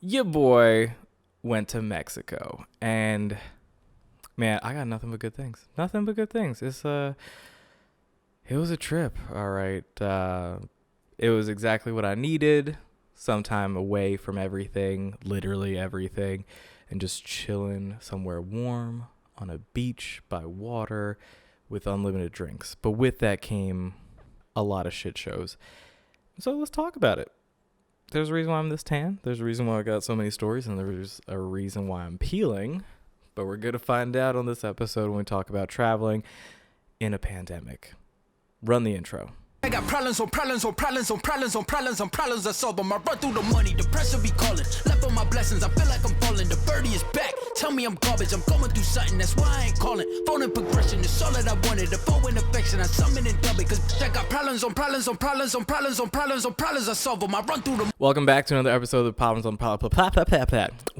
Your boy went to Mexico, and man, I got nothing but good things. Nothing but good things. It was a trip, all right. It was exactly what I needed. Some time away from everything, literally everything, and just chilling somewhere warm on a beach by water with unlimited drinks. But with that came a lot of shit shows. So let's talk about it. There's a reason why I'm this tan. There's a reason why I got so many stories, and there's a reason why I'm peeling. But we're going to find out on this episode when we talk about traveling in a pandemic. Run the intro. I got problems on problems on problems on problems on problems on problems I solve them. I run through the money, the pressure be calling. Left on my blessings, I feel like I'm falling. The birdie is back, tell me I'm garbage. I'm going through something, that's why I ain't calling. Phone and progression, it's all that I wanted. The phone and affection, I summon and dub it. Cause I got problems on problems on problems on problems on problems on problems I solve them. I run through them. Welcome back to another episode of the Problems on Problems.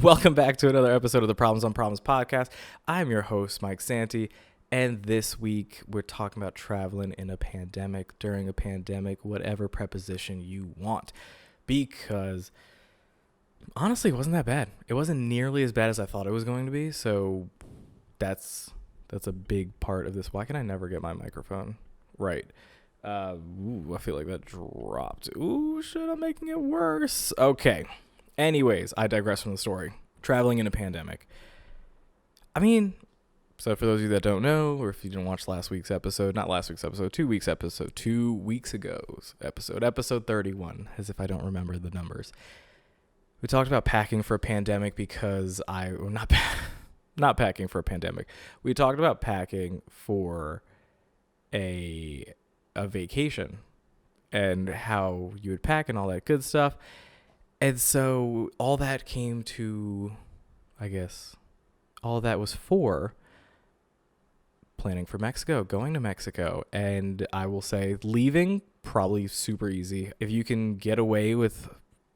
Welcome back to another episode of the Problems on Problems podcast. I'm your host, Mike Santi. And this week, we're talking about traveling in a pandemic, during a pandemic, whatever preposition you want. Because, honestly, it wasn't that bad. It wasn't nearly as bad as I thought it was going to be. So, that's a big part of this. Why can I never get my microphone right? I feel like that dropped. Ooh, shit, I'm making it worse. Okay. Anyways, I digress from the story. Traveling in a pandemic. I mean... So for those of you that don't know, or if you didn't watch last week's episode, not last week's episode, 2 weeks episode, 2 weeks ago's episode 31, as if I don't remember the numbers. We talked about packing for a pandemic because not packing for a pandemic. We talked about packing for a vacation and how you would pack and all that good stuff. And so all that came to, I guess, all that was for planning for Mexico, going to Mexico. And I will say leaving, probably super easy. If you can get away with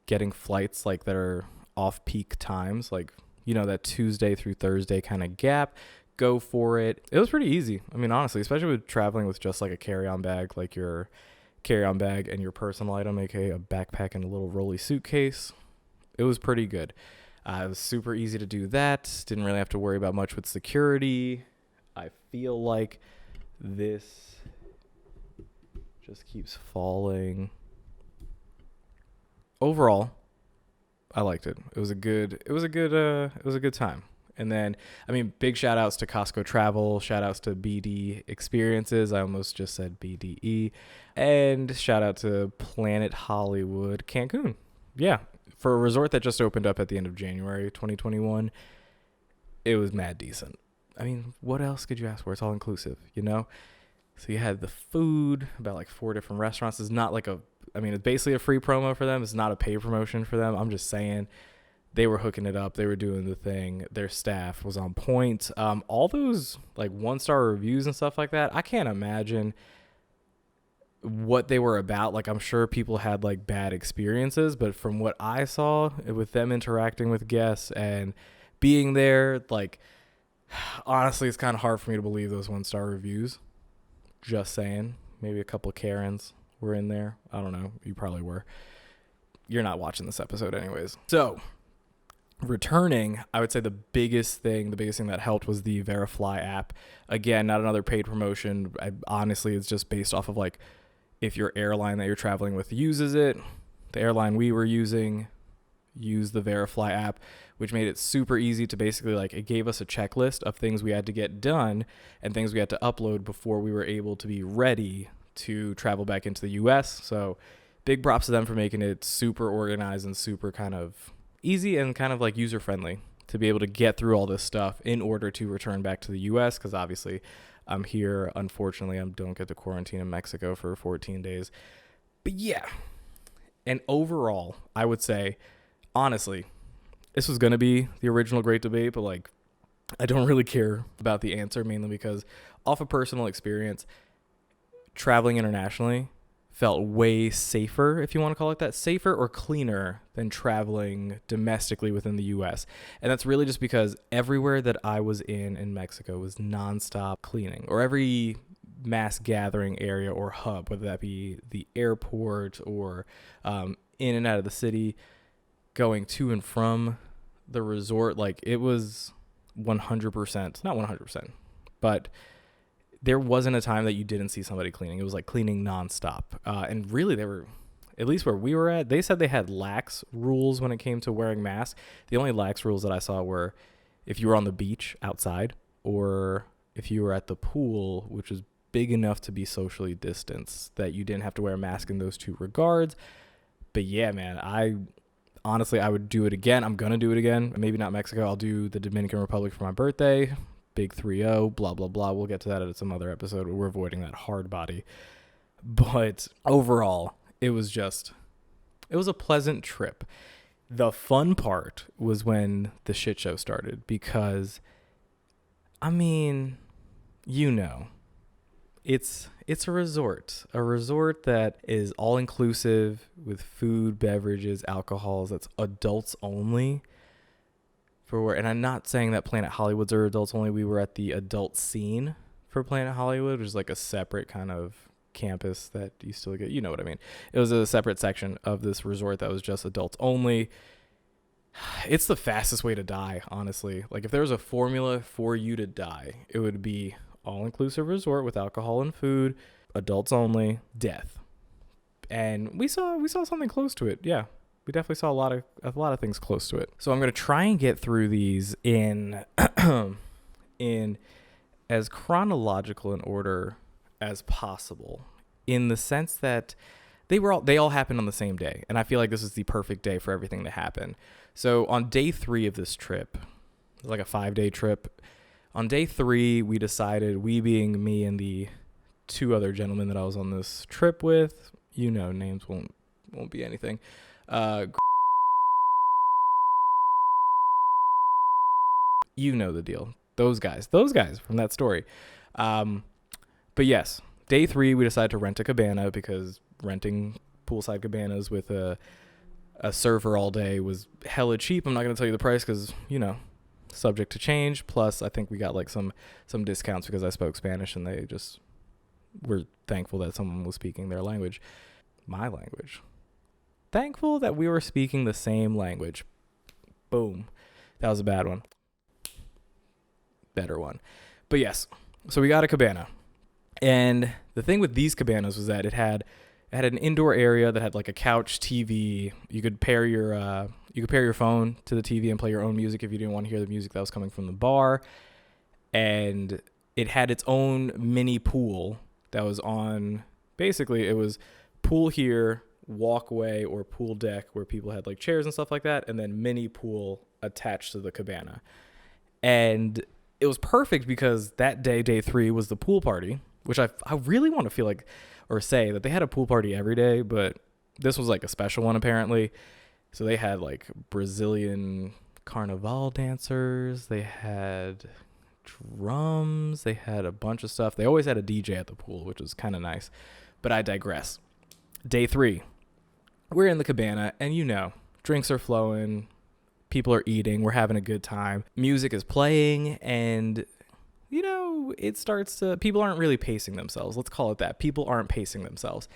getting flights like that are off peak times, like, you know, that Tuesday through Thursday kind of gap, go for it. It was pretty easy. I mean, honestly, especially with traveling with just like a carry-on bag, like your carry-on bag and your personal item, aka a backpack and a little rolly suitcase. It was pretty good. It was super easy to do that. Didn't really have to worry about much with security. I feel like this just keeps falling. Overall, I liked it. It was a good time. And then, I mean, big shout outs to Costco Travel, shout outs to BD Experiences. I almost just said BDE. And shout out to Planet Hollywood Cancun. Yeah, for a resort that just opened up at the end of January 2021, it was mad decent. I mean, what else could you ask for? It's all inclusive, you know? So you had the food, about like 4 different restaurants. It's not like it's basically a free promo for them. It's not a paid promotion for them. I'm just saying they were hooking it up. They were doing the thing. Their staff was on point. All those like 1-star reviews and stuff like that, I can't imagine what they were about. Like, I'm sure people had like bad experiences, but from what I saw with them interacting with guests and being there, like, honestly, it's kind of hard for me to believe those 1-star reviews. Just saying. Maybe a couple of Karens were in there. I don't know. You probably were. You're not watching this episode anyways. So, returning, I would say the biggest thing that helped was the Verifly app. Again, not another paid promotion. Honestly, it's just based off of like if your airline that you're traveling with uses it. The airline we were using used the Verifly app, which made it super easy to basically, like, it gave us a checklist of things we had to get done and things we had to upload before we were able to be ready to travel back into the US. So big props to them for making it super organized and super kind of easy and kind of like user friendly to be able to get through all this stuff in order to return back to the US. Because obviously I'm here. Unfortunately, I don't get to quarantine in Mexico for 14 days. But yeah. And overall, I would say, honestly, this was going to be the original great debate, but like, I don't really care about the answer, mainly because off of personal experience, traveling internationally felt way safer, if you want to call it that, safer or cleaner than traveling domestically within the US. And that's really just because everywhere that I was in Mexico was nonstop cleaning, or every mass gathering area or hub, whether that be the airport or in and out of the city. going to and from the resort, like it was 100%, not 100%, but there wasn't a time that you didn't see somebody cleaning. It was like cleaning nonstop. And really they were, at least where we were at, they said they had lax rules when it came to wearing masks. The only lax rules that I saw were if you were on the beach outside or if you were at the pool, which is big enough to be socially distanced, that you didn't have to wear a mask in those two regards. But yeah, man, I would do it again. I'm going to do it again. Maybe not Mexico. I'll do the Dominican Republic for my birthday. Big 3-0, blah, blah, blah. We'll get to that at some other episode. We're avoiding that hard body. But overall, it was a pleasant trip. The fun part was when the shit show started because, I mean, you know, it's a resort that is all inclusive with food, beverages, alcohols. That's adults only. And I'm not saying that Planet Hollywood's are adults only. We were at the adult scene for Planet Hollywood, which is like a separate kind of campus that you still get, you know what I mean. It was a separate section of this resort that was just adults only. It's the fastest way to die, honestly. Like if there was a formula for you to die, it would be all-inclusive resort with alcohol and food, adults only, death. And we saw something close to it. Yeah. We definitely saw a lot of things close to it. So I'm going to try and get through these in in as chronological an order as possible, in the sense that they all happened on the same day, and I feel like this is the perfect day for everything to happen. So on day 3 of this trip, it was like a 5-day trip. On day 3, we decided, we being me and the 2 other gentlemen that I was on this trip with, you know, names won't be anything. You know the deal. Those guys from that story. But yes, day 3, we decided to rent a cabana because renting poolside cabanas with a server all day was hella cheap. I'm not going to tell you the price because, you know, subject to change. Plus, I think we got like some discounts because I spoke Spanish and they just were thankful that someone was speaking their language, my language. Thankful that we were speaking the same language. Boom. That was a bad one. Better one. But yes, so we got a cabana. And the thing with these cabanas was that it had an indoor area that had like a couch, TV. You could pair your phone to the TV and play your own music if you didn't want to hear the music that was coming from the bar. And it had its own mini pool that was on, basically it was pool here, walkway or pool deck where people had like chairs and stuff like that, and then mini pool attached to the cabana. And it was perfect because that day 3 was the pool party, which I really want to feel like or say that they had a pool party every day, but this was like a special one apparently. So they had like Brazilian carnival dancers, they had drums, they had a bunch of stuff. They always had a DJ at the pool, which was kind of nice, but I digress. Day 3, we're in the cabana, and you know, drinks are flowing, people are eating, we're having a good time, music is playing, and you know, it starts to, people aren't really pacing themselves. Let's call it that. People aren't pacing themselves.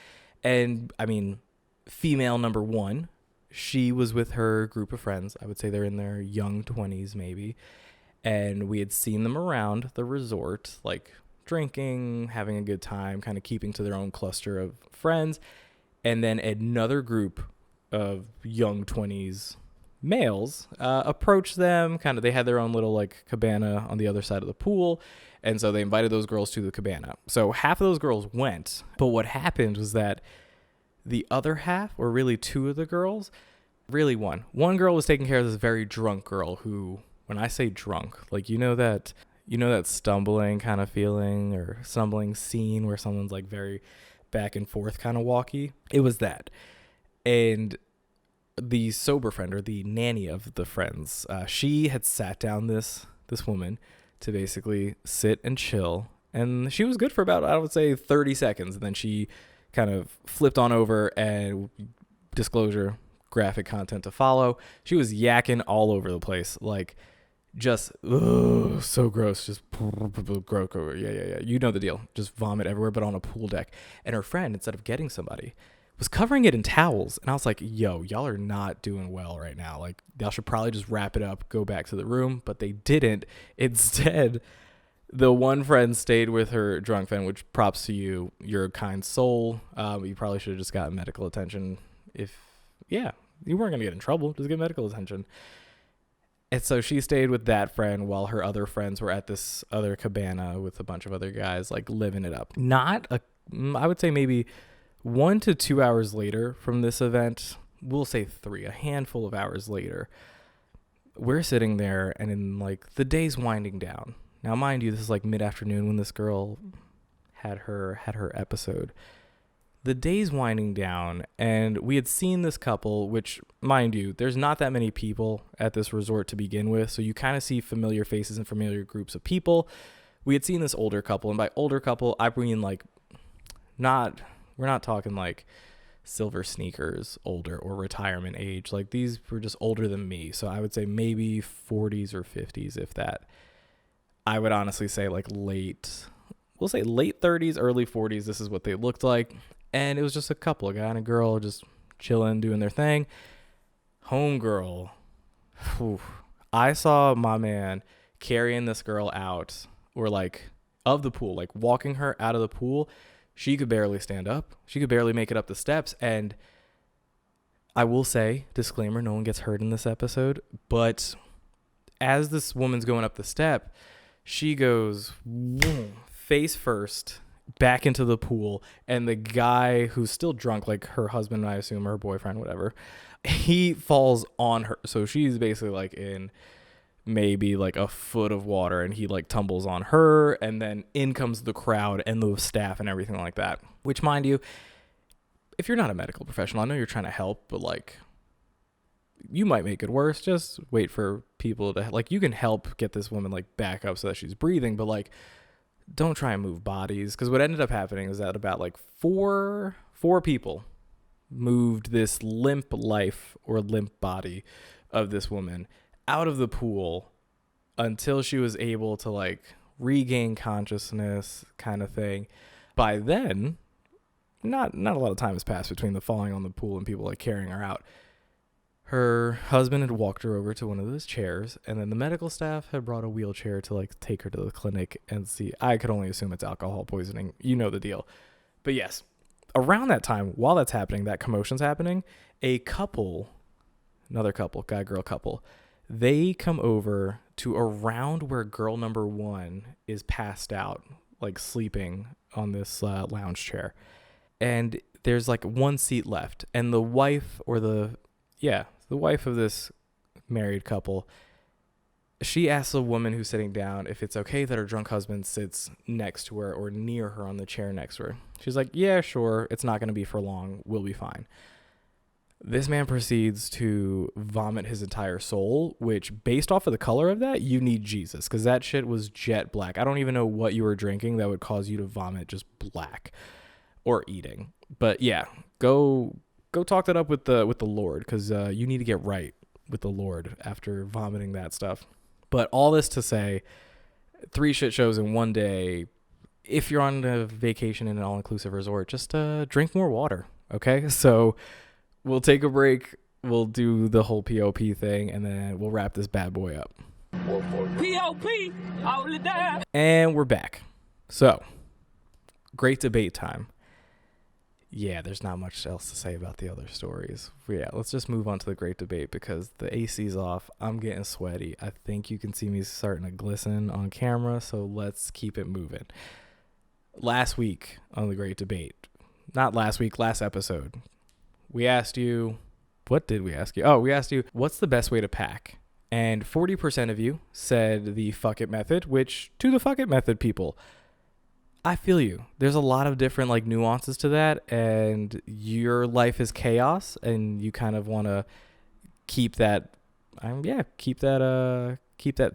And I mean, female number 1, she was with her group of friends. I would say they're in their young 20s maybe. And we had seen them around the resort, like drinking, having a good time, kind of keeping to their own cluster of friends. And then another group of young 20s males approached them. Kind of, they had their own little like cabana on the other side of the pool. And so they invited those girls to the cabana. So half of those girls went. But what happened was that the other half, or really 2 of the girls, really one girl was taking care of this very drunk girl who, when I say drunk, like, you know that stumbling kind of feeling or stumbling scene where someone's like very back and forth kind of walky. It was that. And the sober friend, or the nanny of the friends, she had sat down this woman to basically sit and chill. And she was good for about, I would say, 30 seconds. And then she kind of flipped on over, and disclosure, graphic content to follow. She was yakking all over the place. Like, just, so gross. Just gross. Yeah. You know the deal. Just vomit everywhere, but on a pool deck. And her friend, instead of getting somebody, was covering it in towels. And I was like, yo, y'all are not doing well right now. Like, y'all should probably just wrap it up, go back to the room. But they didn't. Instead, the one friend stayed with her drunk friend, which props to you. You're a kind soul. You probably should have just gotten medical attention. You weren't going to get in trouble. Just get medical attention. And so she stayed with that friend while her other friends were at this other cabana with a bunch of other guys, like living it up. I would say maybe 1 to 2 hours later from this event, we'll say 3, a handful of hours later, we're sitting there and in like the day's winding down. Now, mind you, this is like mid-afternoon when this girl had her episode. The day's winding down, and we had seen this couple, which, mind you, there's not that many people at this resort to begin with, so you kind of see familiar faces and familiar groups of people. We had seen this older couple, and by older couple, I mean like we're not talking like silver sneakers older or retirement age. Like, these were just older than me, so I would say maybe 40s or 50s, if that. I would honestly say like late 30s, early 40s. This is what they looked like. And it was just a couple, a guy and a girl, just chilling, doing their thing. Homegirl. I saw my man carrying this girl out, or like of the pool, like walking her out of the pool. She could barely stand up. She could barely make it up the steps. And I will say, disclaimer, no one gets hurt in this episode. But as this woman's going up the step, she goes face first back into the pool, and the guy who's still drunk, like her husband, I assume, or her boyfriend, whatever, he falls on her. So she's basically like in maybe like a foot of water, and he like tumbles on her, and then in comes the crowd and the staff and everything like that. Which, mind you, if you're not a medical professional, I know you're trying to help, but like, you might make it worse. Just wait for people to, like, you can help get this woman like back up so that she's breathing, but like, don't try and move bodies. Because what ended up happening is that about like four people moved this limp life or limp body of this woman out of the pool until she was able to like regain consciousness, kind of thing. By then, not a lot of time has passed between the falling on the pool and people like carrying her out. Her husband had walked her over to one of those chairs, and then the medical staff had brought a wheelchair to like take her to the clinic and see. I could only assume it's alcohol poisoning. You know the deal. But yes, around that time, while that's happening, that commotion's happening, another couple, guy-girl couple, they come over to around where girl number 1 is passed out, like sleeping on this lounge chair. And there's like one seat left, and the wife of this married couple, she asks a woman who's sitting down if it's okay that her drunk husband sits next to her or near her on the chair next to her. She's like, yeah, sure. It's not going to be for long. We'll be fine. This man proceeds to vomit his entire soul, which, based off of the color of that, you need Jesus, because that shit was jet black. I don't even know what you were drinking that would cause you to vomit just black, or eating. But yeah, go talk that up with the Lord, because you need to get right with the Lord after vomiting that stuff. But all this to say, 3 shit shows in one day. If you're on a vacation in an all-inclusive resort, just drink more water, okay? So we'll take a break. We'll do the whole P.O.P thing, and then we'll wrap this bad boy up. P.O.P, all the time. And we're back. So, great debate time. Yeah, there's not much else to say about the other stories. Yeah, let's just move on to the great debate, because the AC's off. I'm getting sweaty. I think you can see me starting to glisten on camera, so let's keep it moving. Last week on the great debate, last episode, we asked you, what did we ask you? Oh, we asked you, what's the best way to pack? And 40% of you said the fuck it method, which, to the fuck it method people, I feel you. There's a lot of different like nuances to that, and your life is chaos, and you kind of want to keep that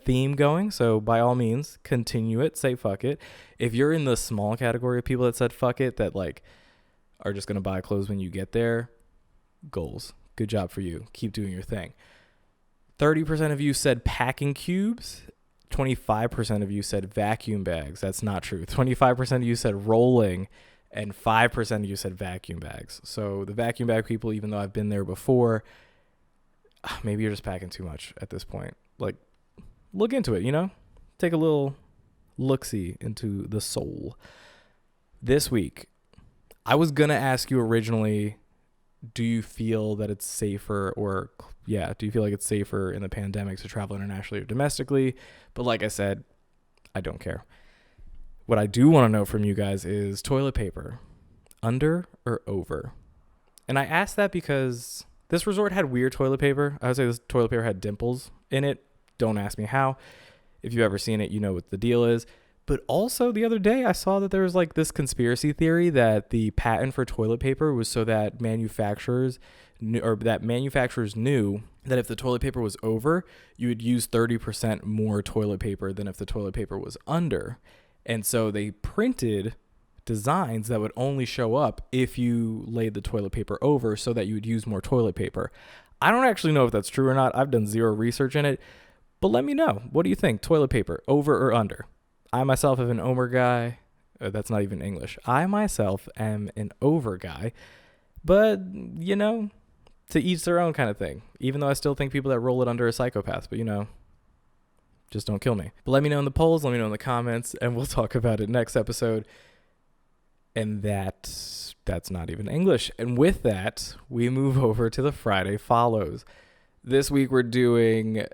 theme going. So by all means, continue it. Say fuck it. If you're in the small category of people that said fuck it, that like are just gonna buy clothes when you get there, goals. Good job for you. Keep doing your thing. 30% of you said packing cubes. 25% of you said vacuum bags. That's not true. 25% of you said rolling. and 5% of you said vacuum bags. So the vacuum bag people, even though I've been there before, maybe you're just packing too much at this point. Like, look into it, take a little look-see into the soul. This week, I was going to ask you originally, do you feel that it's safer do you feel like it's safer in the pandemic to travel internationally or domestically? But like I said, I don't care. What I do want to know from you guys is toilet paper, under or over? And I asked that because this resort had weird toilet paper. I would say this toilet paper had dimples in it. Don't ask me how. If you've ever seen it, you know what the deal is. But also the other day I saw that there was like this conspiracy theory that the patent for toilet paper was so that manufacturers knew that if the toilet paper was over, you would use 30% more toilet paper than if the toilet paper was under. And so they printed designs that would only show up if you laid the toilet paper over so that you would use more toilet paper. I don't actually know if that's true or not. I've done zero research in it, but let me know. What do you think? Toilet paper, over or under? I myself am an over guy. That's not even English. I myself am an over guy, but to each their own kind of thing. Even though I still think people that roll it under are psychopaths, but just don't kill me. But let me know in the polls, let me know in the comments, and we'll talk about it next episode. And that's not even English. And with that, we move over to the Friday follows. This week we're doing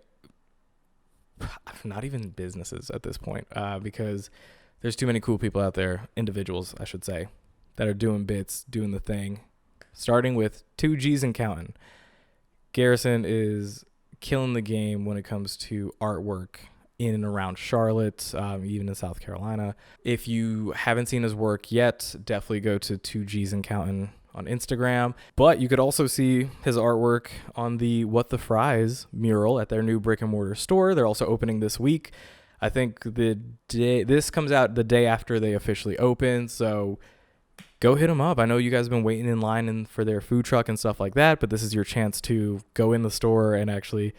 not even businesses at this point, because there's too many cool people out there, individuals, I should say, that are doing bits, doing the thing. Starting with 2Gs and counting. Garrison is killing the game when it comes to artwork in and around Charlotte, even in South Carolina. If you haven't seen his work yet, definitely go to 2Gs and counting on Instagram. But you could also see his artwork on the What the Fries mural at their new brick and mortar store. They're also opening this week. I think this comes out the day after they officially open, so go hit them up. I know you guys have been waiting in line for their food truck and stuff like that, but this is your chance to go in the store and actually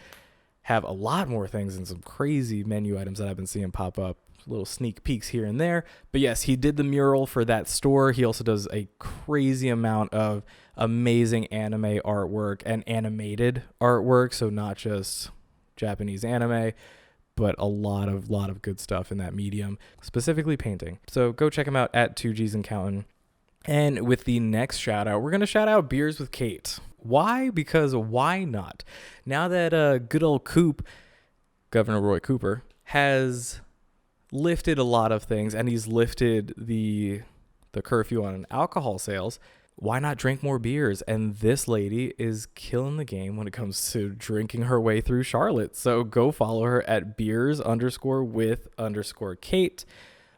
have a lot more things and some crazy menu items that I've been seeing pop up. Little sneak peeks here and there. But yes, he did the mural for that store. He also does a crazy amount of amazing anime artwork and animated artwork. So not just Japanese anime, but a lot of good stuff in that medium, specifically painting. So go check him out at 2Gs and counting. And with the next shout out, we're going to shout out Beers with Kate. Why? Because why not? Now that good old Coop, Governor Roy Cooper, has lifted a lot of things and he's lifted the curfew on alcohol sales, why not drink more beers? And this lady is killing the game when it comes to drinking her way through Charlotte. So go follow her at beers_with_Kate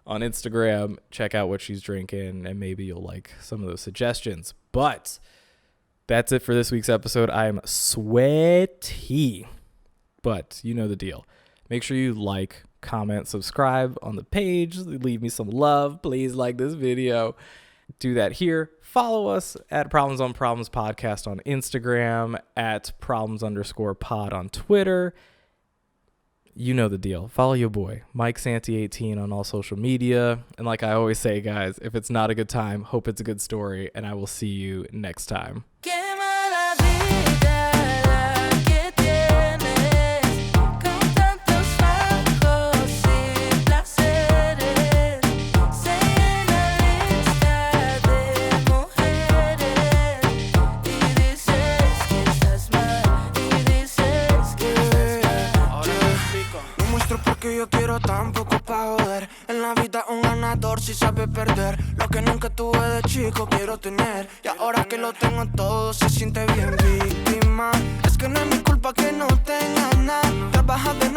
on Instagram. Check out what she's drinking and maybe you'll like some of those suggestions. But that's it for this week's episode. I'm sweaty, but you know the deal. Make sure you like, comment, subscribe on the page. Leave me some love. Please like this video. Do that here. Follow us at Problems on Problems Podcast on Instagram, at Problems_pod on Twitter. You know the deal. Follow your boy, Mike Santi 18 on all social media. And like I always say, guys, if it's not a good time, hope it's a good story. And I will see you next time. Yo quiero tan poco pa' joder. En la vida un ganador si sabe perder. Lo que nunca tuve de chico quiero tener. Y ahora que lo tengo todo se siente bien víctima. Es que no es mi culpa que no tenga nada. Trabaja de